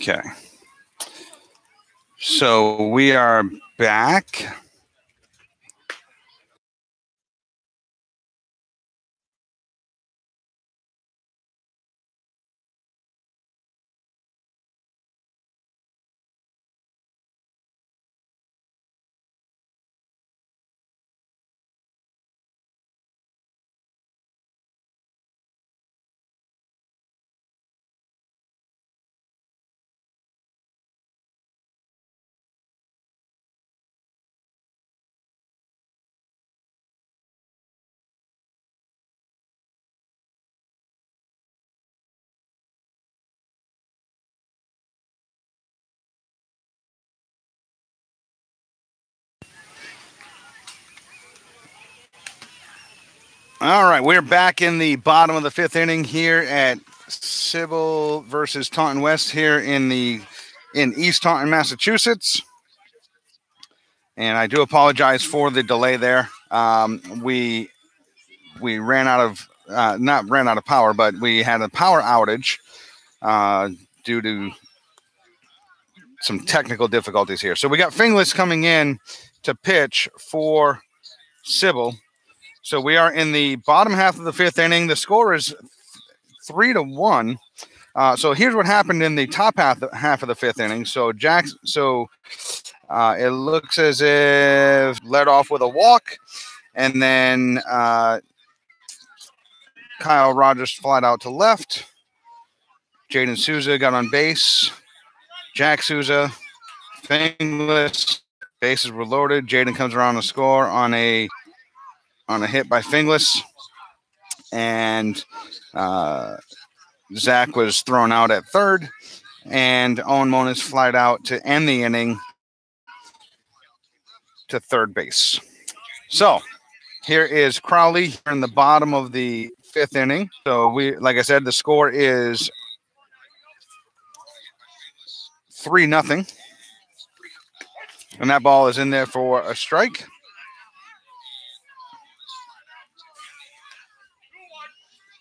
Okay. So we are back. All right, we're back in the bottom of the fifth inning here at SIBL versus Taunton West here in East Taunton, Massachusetts. And I do apologize for the delay there. We ran out of not ran out of power, but we had a power outage due to some technical difficulties here. So we got Finglas coming in to pitch for SIBL. So we are in the bottom half of the fifth inning. The score is 3-1. So here's what happened in the top half of the fifth inning. So it looks as if led off with a walk, and then Kyle Rogers flied out to left. Jaden Souza got on base. Jack Souza, Finglas, bases were loaded. Jaden comes around to score on a hit by Finglas, and Zach was thrown out at third, and Owen Monas flied out to end the inning to third base. So here is Crowley in the bottom of the fifth inning. So like I said, the score is 3-0. And that ball is in there for a strike.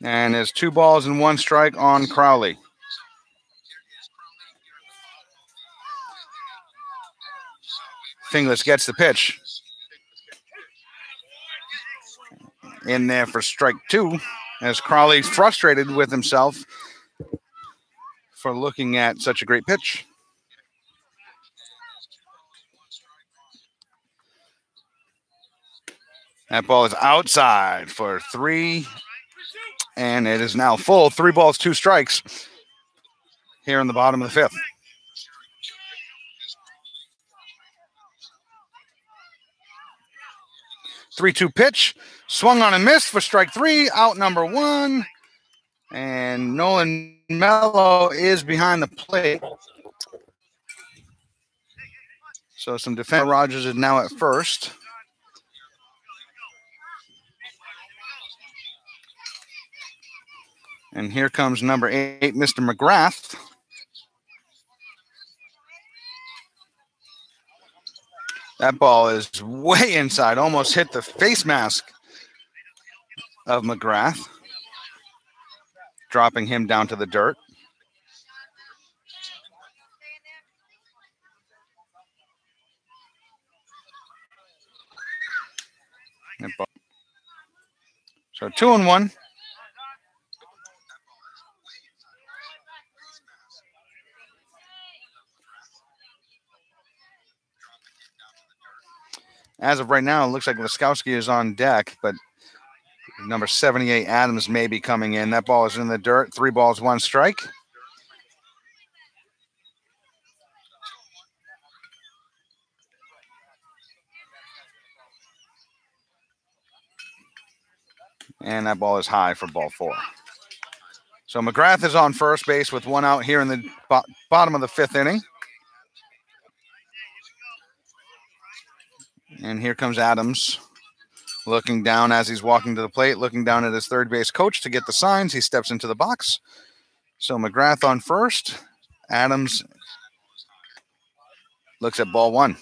And there's 2 balls and 1 strike on Crowley. Finglas gets the pitch. In there for strike 2, as Crowley's frustrated with himself for looking at such a great pitch. That ball is outside for 3, and it is now full. 3 balls, 2 strikes here in the bottom of the fifth. Three-two pitch, swung on and missed for strike 3, out number 1, and Nolan Mello is behind the plate. So some defense. Rogers is now at first. And here comes number 8, Mr. McGrath. That ball is way inside, almost hit the face mask of McGrath, dropping him down to the dirt. So 2-1. As of right now, it looks like Laskowski is on deck, but number 78, Adams, may be coming in. That ball is in the dirt. 3 balls, 1 strike. And that ball is high for ball 4. So McGrath is on first base with 1 out here in the bottom of the fifth inning. And here comes Adams, looking down as he's walking to the plate, looking down at his third base coach to get the signs. He steps into the box. So McGrath on first. Adams looks at ball 1.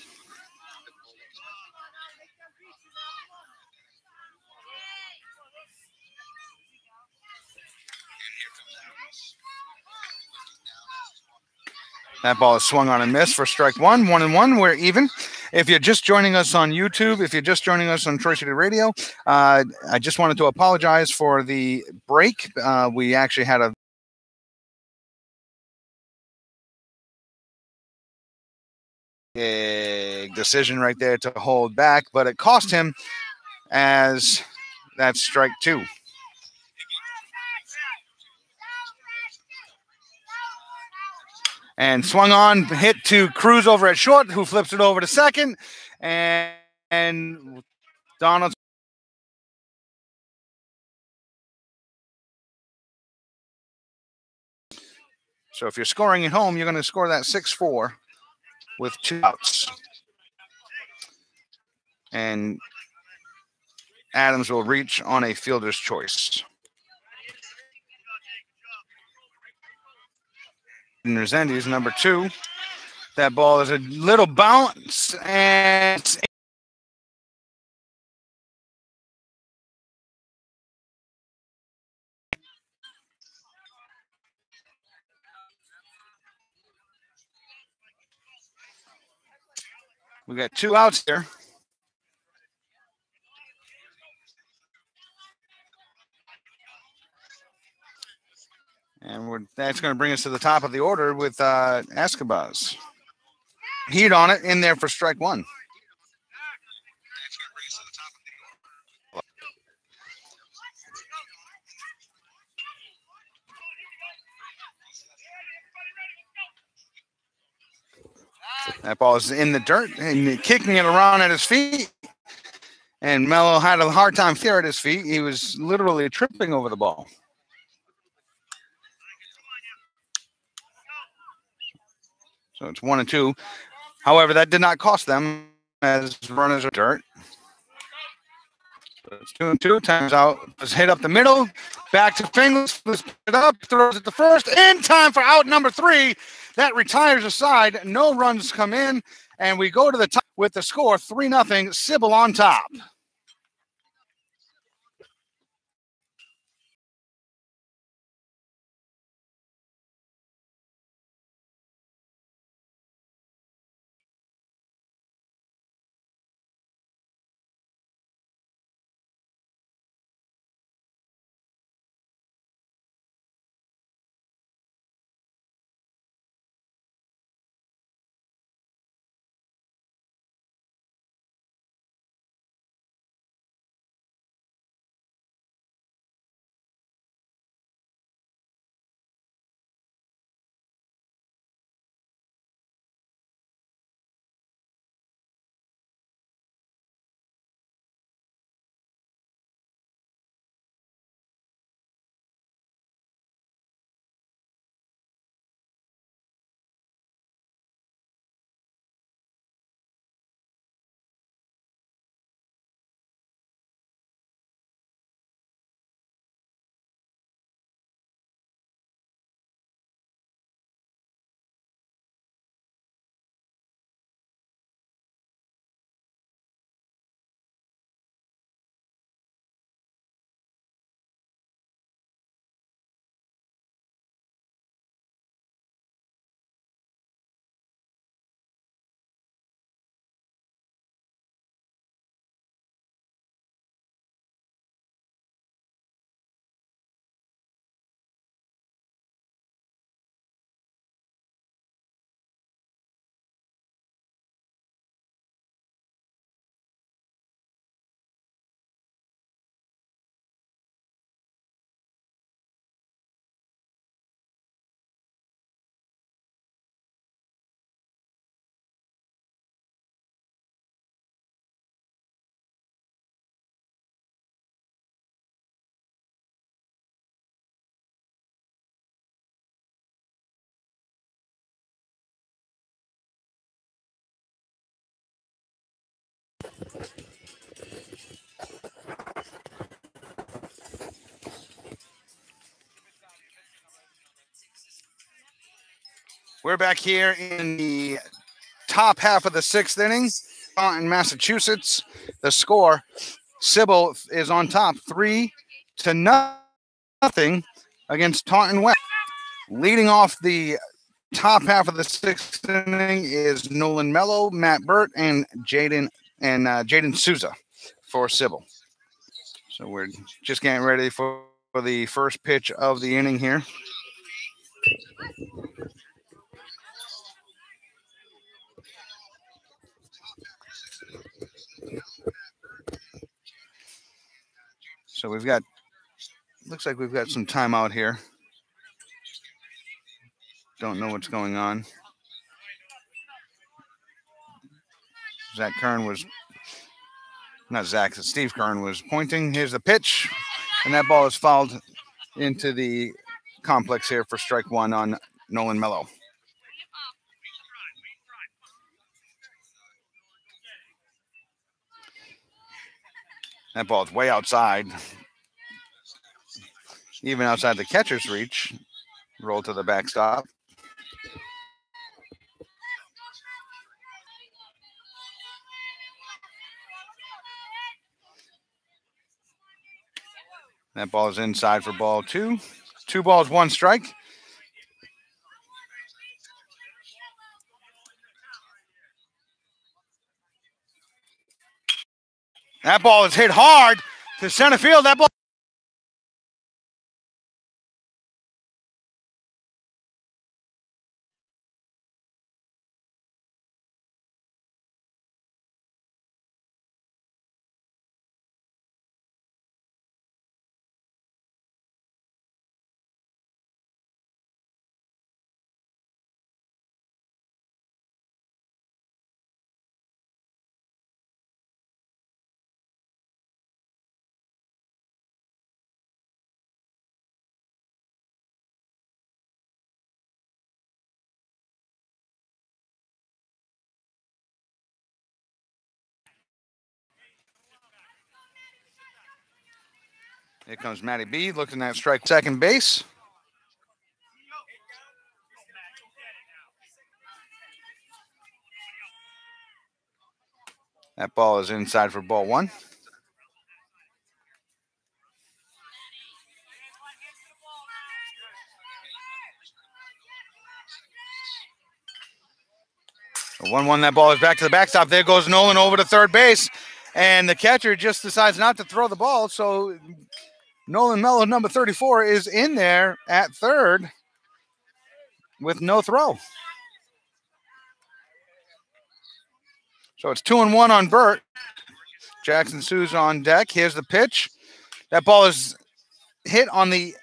That ball is swung on and missed for strike one. 1-1. We're even. If you're just joining us on YouTube, if you're just joining us on Troy City Radio, I just wanted to apologize for the break. We actually had a decision right there to hold back, but it cost him as that's strike two. And swung on, hit to Cruz over at short, who flips it over to second. And Donald's. So if you're scoring at home, you're going to score that 6-4 with 2 outs. And Adams will reach on a fielder's choice. And Resendiz, number 2. That ball is a little bounce, and we got 2 outs here. And that's going to bring us to the top of the order with Escobas. Heat on it, in there for strike one. That ball is in the dirt and kicking it around at his feet. And Mello had a hard time here at his feet. He was literally tripping over the ball. So it's 1-2. However, that did not cost them as runners are dirt. So it's 2-2. Times out. Was hit up the middle. Back to Fingles. Picks it up. Throws it to first. In time for out number 3. That retires aside. No runs come in. And we go to the top with the score 3-0. SIBL on top. We're back here in the top half of the 6th inning. In Massachusetts, the score, SIBL is on top 3-0 against Taunton West. Leading off the top half of the sixth inning is Nolan Mello, Matt Burt, and Jaden Souza for SIBL. So we're just getting ready for the first pitch of the inning here. So we've got, looks like we've got some timeout here. Don't know what's going on. Steve Kern was pointing. Here's the pitch, and that ball is fouled into the complex here for strike one on Nolan Mello. That ball is way outside, even outside the catcher's reach. Roll to the backstop. That ball is inside for ball two. 2 balls, 1 strike. That ball is hit hard to center field. That ball. Here comes Matty B looking at strike second base. That ball is inside for ball 1. So 1-1, that ball is back to the backstop. There goes Nolan over to third base. And the catcher just decides not to throw the ball. So Nolan Mello, number 34, is in there at third with no throw. So it's 2-1 on Burt. Jackson Souza on deck. Here's the pitch. That ball is hit on the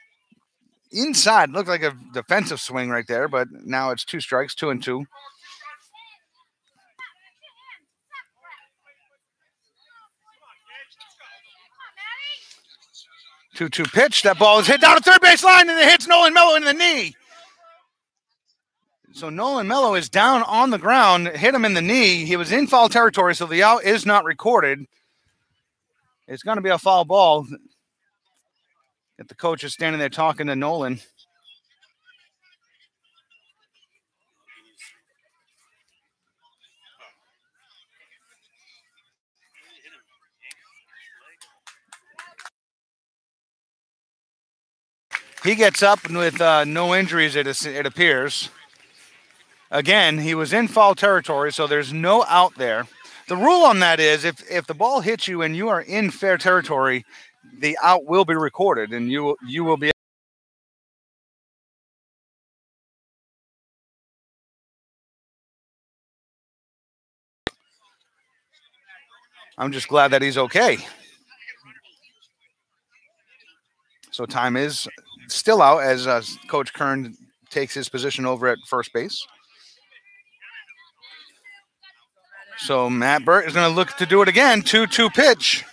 inside. Looked like a defensive swing right there, but now it's 2 strikes, 2-2. Two pitch. That ball is hit down the third base line, and it hits Nolan Mello in the knee. So Nolan Mello is down on the ground, hit him in the knee. He was in foul territory, so the out is not recorded. It's going to be a foul ball. If the coach is standing there talking to Nolan. He gets up with no injuries, it appears. Again, he was in foul territory, so there's no out there. The rule on that is if the ball hits you and you are in fair territory, the out will be recorded, and you will be. I'm just glad that he's okay. So time is still out as Coach Kern takes his position over at first base. So Matt Burt is going to look to do it again. 2-2 pitch.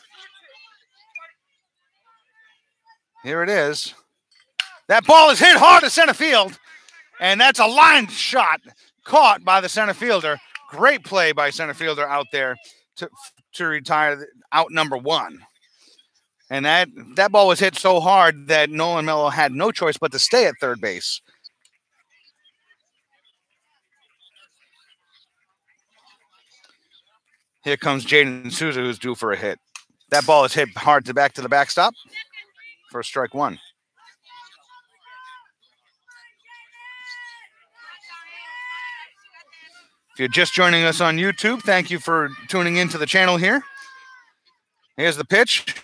Here it is. That ball is hit hard to center field, and that's a line shot caught by the center fielder. Great play by center fielder out there to retire out number 1. And that ball was hit so hard that Nolan Mello had no choice but to stay at third base. Here comes Jaden Souza, who's due for a hit. That ball is hit hard to the backstop for strike 1. If you're just joining us on YouTube, thank you for tuning into the channel here. Here's the pitch.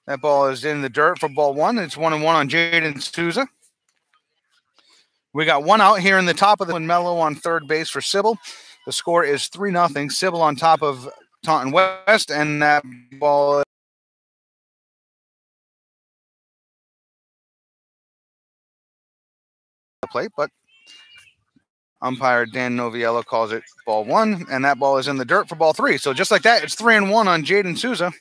That ball is in the dirt for ball one. It's 1-1 on Jaden Souza. We got one out here in the top of the Mello on third base for SIBL. The score is 3-0. SIBL on top of Taunton West, and that ball the plate, but umpire Dan Noviello calls it ball one, and that ball is in the dirt for ball three. So just like that, it's 3-1 on Jaden Souza.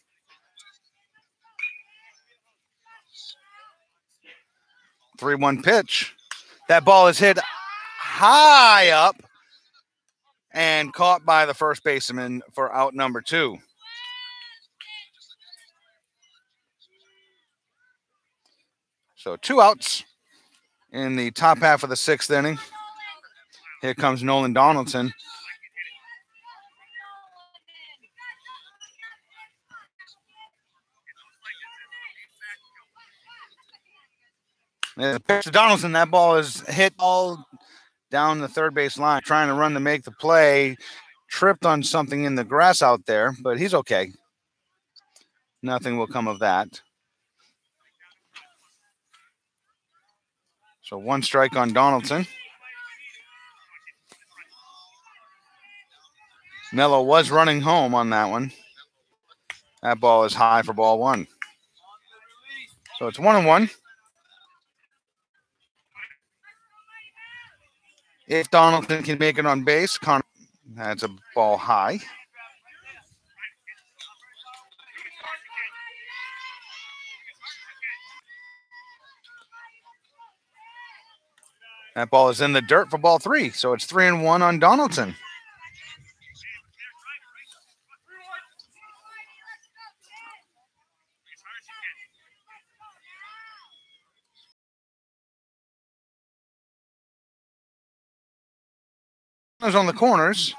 3-1 pitch. That ball is hit high up and caught by the first baseman for out number 2. So 2 outs in the top half of the 6th inning. Here comes Nolan Donaldson. And the pitch to Donaldson, that ball is hit all down the third base line, trying to run to make the play. Tripped on something in the grass out there, but he's okay. Nothing will come of that. So 1 strike on Donaldson. Mello was running home on that one. That ball is high for ball 1. So it's 1-1. If Donaldson can make it on base, that's a ball high. That ball is in the dirt for ball 3. So it's 3-1 on Donaldson. On the corners,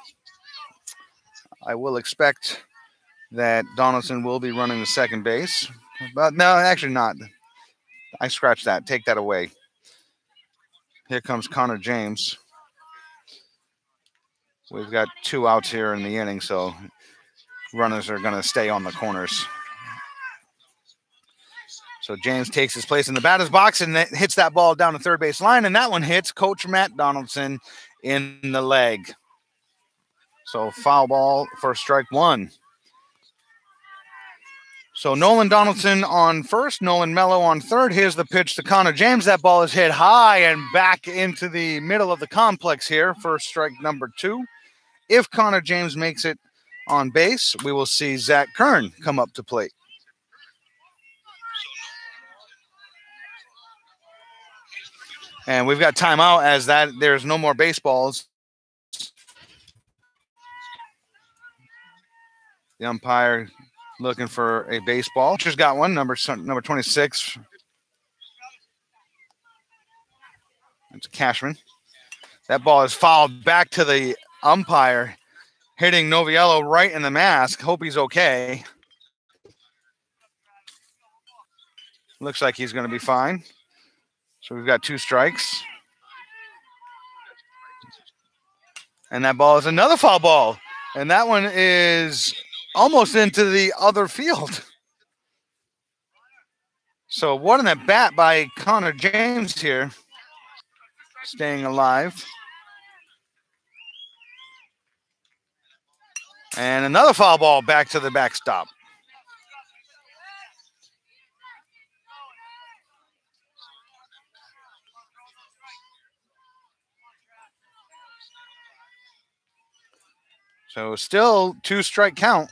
I will expect that Donaldson will be running the second base. But no, actually not. I scratched that. Take that away. Here comes Connor James. We've got 2 outs here in the inning, so runners are going to stay on the corners. So James takes his place in the batter's box and hits that ball down the third base line, and that one hits Coach Matt Donaldson in the leg. So foul ball for strike 1. So Nolan Donaldson on first, Nolan Mello on third. Here's the pitch to Connor James. That ball is hit high and back into the middle of the complex here for strike number 2. If Connor James makes it on base, we will see Zach Kern come up to plate. And we've got timeout as there's no more baseballs. The umpire looking for a baseball. Just got one, number 26. It's Cashman. That ball is fouled back to the umpire, hitting Noviello right in the mask. Hope he's okay. Looks like he's going to be fine. So we've got 2 strikes. And that ball is another foul ball. And that one is almost into the other field. So what an at bat by Connor James here. Staying alive. And another foul ball back to the backstop. So still 2-strike count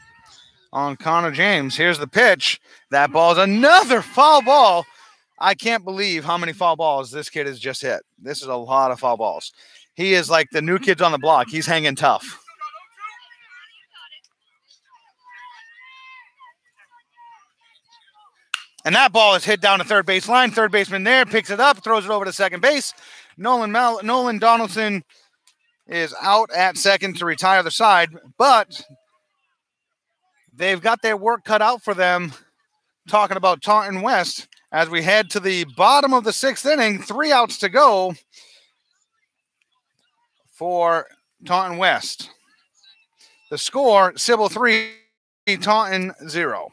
on Connor James. Here's the pitch. That ball is another foul ball. I can't believe how many foul balls this kid has just hit. This is a lot of foul balls. He is like the new kids on the block. He's hanging tough. And that ball is hit down to third base line. Third baseman there picks it up, throws it over to second base. Nolan Donaldson is out at second to retire the side, but they've got their work cut out for them. Talking about Taunton West as we head to the bottom of the 6th inning, 3 outs to go for Taunton West. The score, SIBL 3, Taunton 0.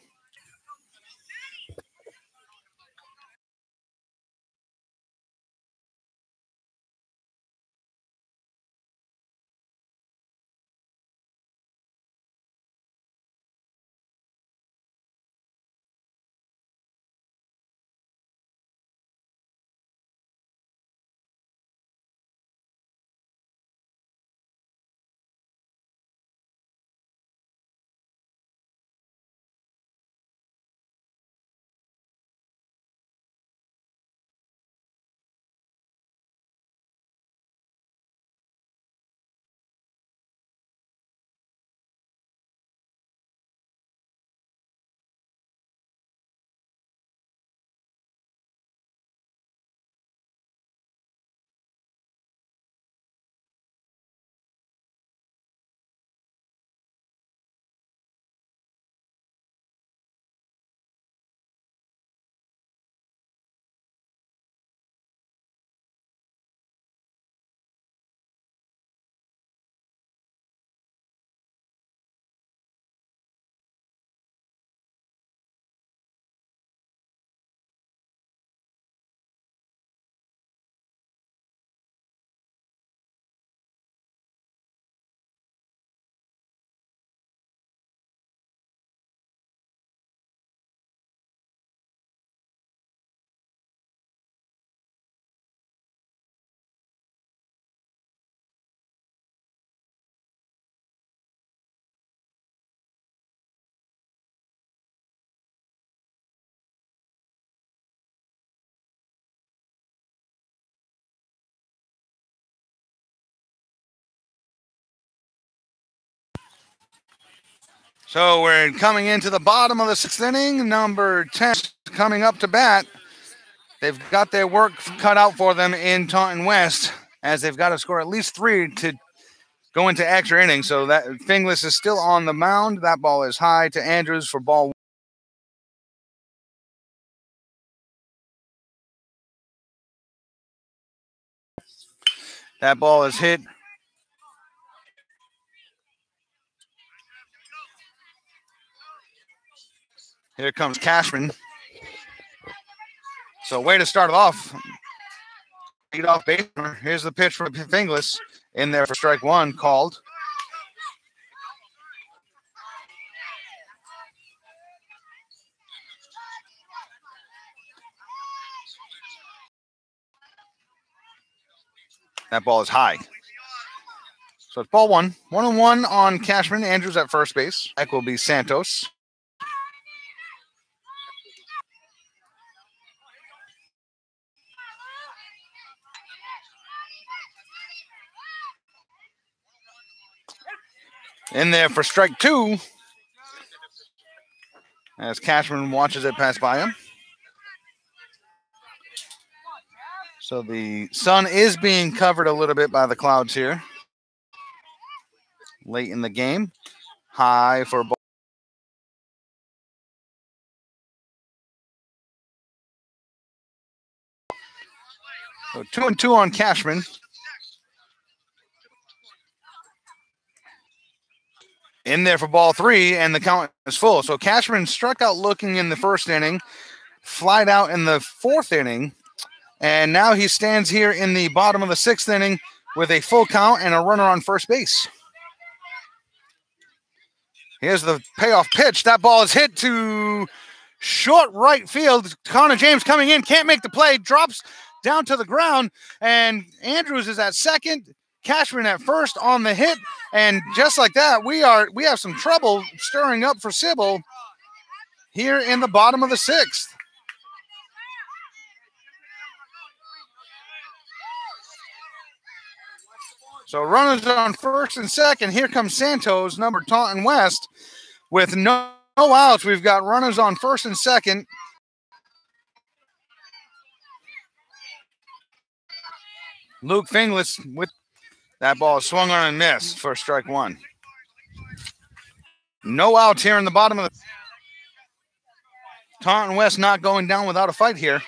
So we're coming into the bottom of the 6th inning. Number 10 coming up to bat. They've got their work cut out for them in Taunton West, as they've got to score at least 3 to go into extra innings. So that Finglas is still on the mound. That ball is high to Andrews for ball 1. That ball is hit. Here comes Cashman. So way to start it off. Lead off base. Here's the pitch for Finglas. In there for strike 1 called. That ball is high. So it's ball 1. 1-1 on Cashman. Andrews at first base. That will be Santos. In there for strike 2. As Cashman watches it pass by him. So the sun is being covered a little bit by the clouds here. Late in the game. High for ball. So 2-2 on Cashman. In there for ball 3, and the count is full. So Cashman struck out looking in the 1st inning, flied out in the 4th inning, and now he stands here in the bottom of the 6th inning with a full count and a runner on first base. Here's the payoff pitch. That ball is hit to short right field. Connor James coming in, can't make the play, drops down to the ground, and Andrews is at second. Cashman at first on the hit, and just like that, we have some trouble stirring up for SIBL here in the bottom of the 6th. So runners on first and second. Here comes Santos, number Taunton West, with no outs. We've got runners on first and second. Luke Finglas with that ball swung on and missed for strike 1. No outs here in the bottom of the Taunton West, not going down without a fight here.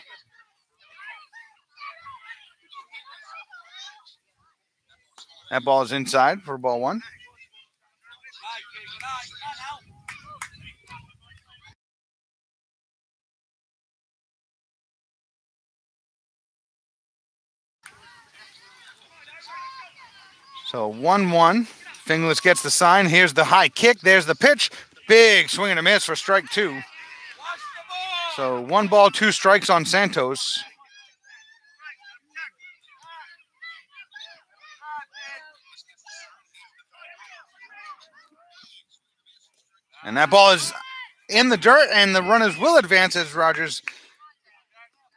That ball is inside for ball one. So 1-1. Fingless gets the sign. Here's the high kick. There's the pitch. Big swing and a miss for strike two. So 1 ball, 2 strikes on Santos. And that ball is in the dirt, and the runners will advance as Rogers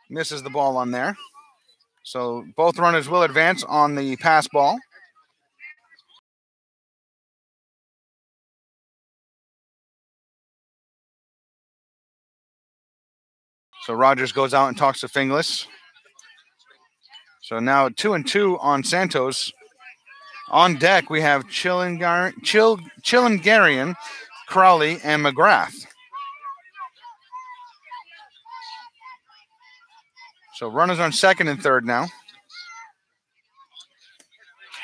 misses the ball on there. So both runners will advance on the pass ball. So Rogers goes out and talks to Fingless. So now 2-2 on Santos. On deck, we have Chillingarian, Crowley, and McGrath. So runners on second and third now.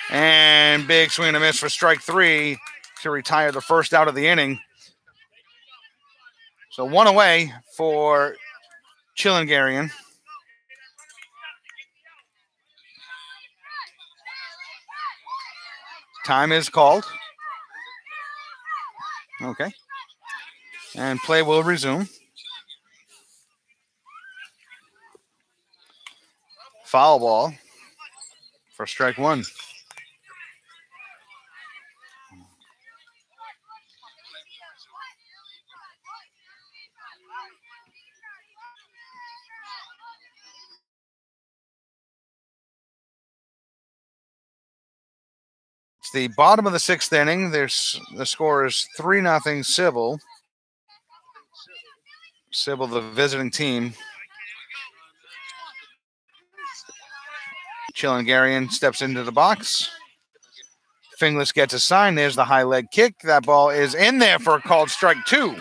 And big swing and a miss for strike three to retire the first out of the inning. So 1 away for Chillingarian. Time is called. Okay. And play will resume. Foul ball for strike one. It's the bottom of the sixth inning. The score is 3-0 SIBL. SIBL, the visiting team. Chillingarian steps into the box. Fingless gets a sign. There's the high leg kick. That ball is in there for a called strike two.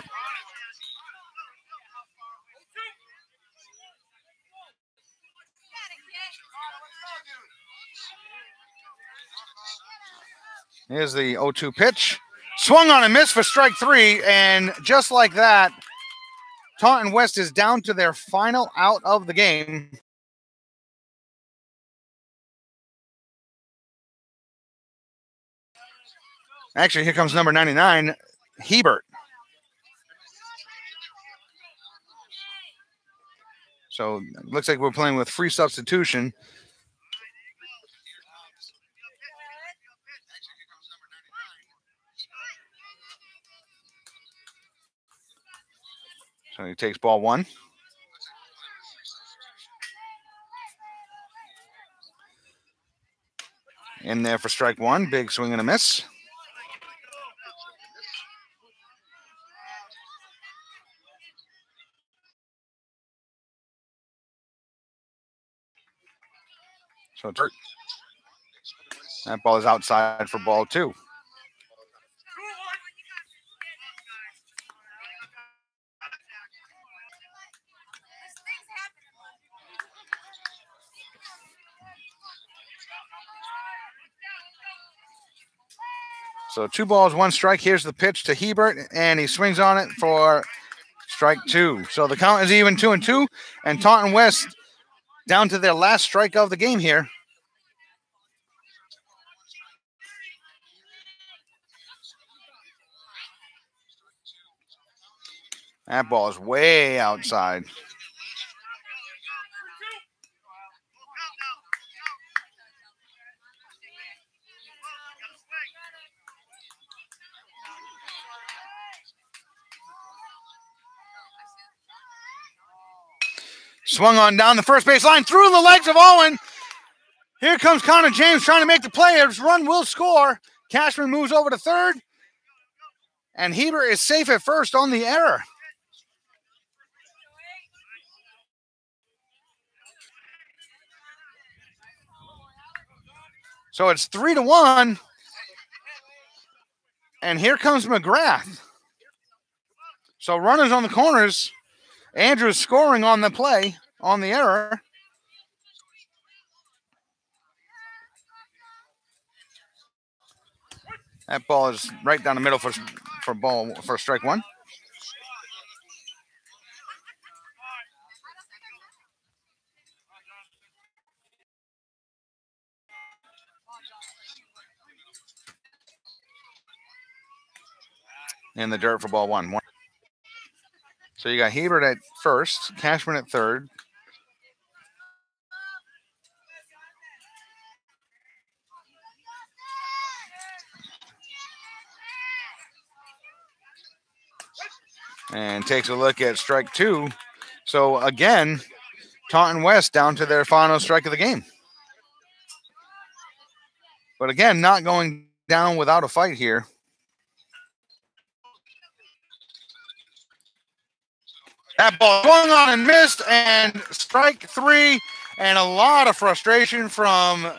Here's the 0-2 pitch. Swung on and missed for strike three. And just like that, Taunton West is down to their final out of the game. Actually, here comes number 99, Hebert. So it looks like we're playing with free substitution. So he takes ball one. In there for strike one. Big swing and a miss. So that ball is outside for ball two. So 2 balls, 1 strike. Here's the pitch to Hebert, and he swings on it for strike two. So the count is even 2-2, and Taunton West down to their last strike of the game here. That ball is way outside. Swung on down the first base line through the legs of Owen. Here comes Connor James trying to make the play. His run will score. Cashman moves over to third. And Hebert is safe at first on the error. So it's 3-1. And here comes McGrath. So runners on the corners. Andrews scoring on the play, on the error. That ball is right down the middle for strike one. In the dirt for ball one. So you got Hebert at first, Cashman at third. And takes a look at strike two. So again, Taunton West down to their final strike of the game. But again, not going down without a fight here. That ball swung on and missed, and strike three, and a lot of frustration from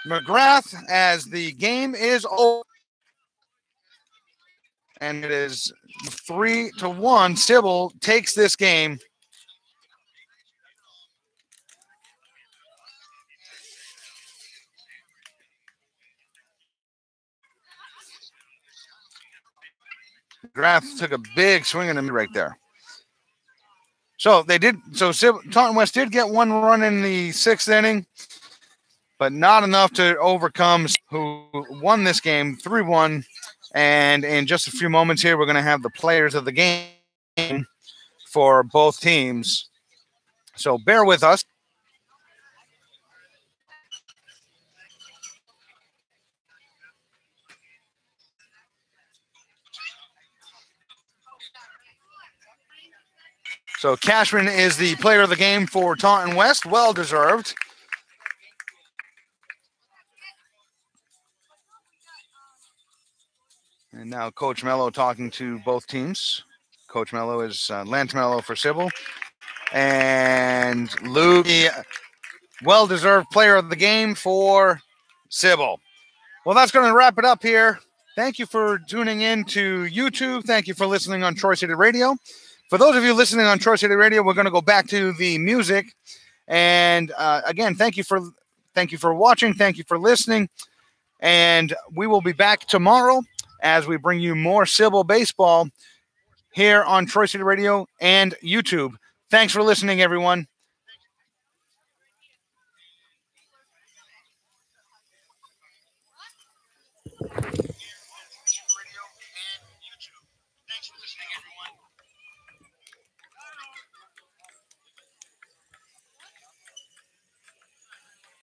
McGrath as the game is over. And it is 3-1. SIBL takes this game. McGrath took a big swing in the mid right there. So they did. So Taunton West did get one run in the sixth inning, but not enough to overcome who won this game 3-1. And in just a few moments here, we're going to have the players of the game for both teams. So bear with us. So Cashman is the player of the game for Taunton West. Well deserved. And now Coach Mello talking to both teams. Coach Mello is Lance Mello for SIBL. And Lou, the well-deserved player of the game for SIBL. Well, that's going to wrap it up here. Thank you for tuning in to YouTube. Thank you for listening on Troy City Radio. For those of you listening on Troy City Radio, we're going to go back to the music. And again, thank you for watching. Thank you for listening. And we will be back tomorrow as we bring you more SIBL baseball here on Troy City Radio and YouTube. Thanks for listening, everyone.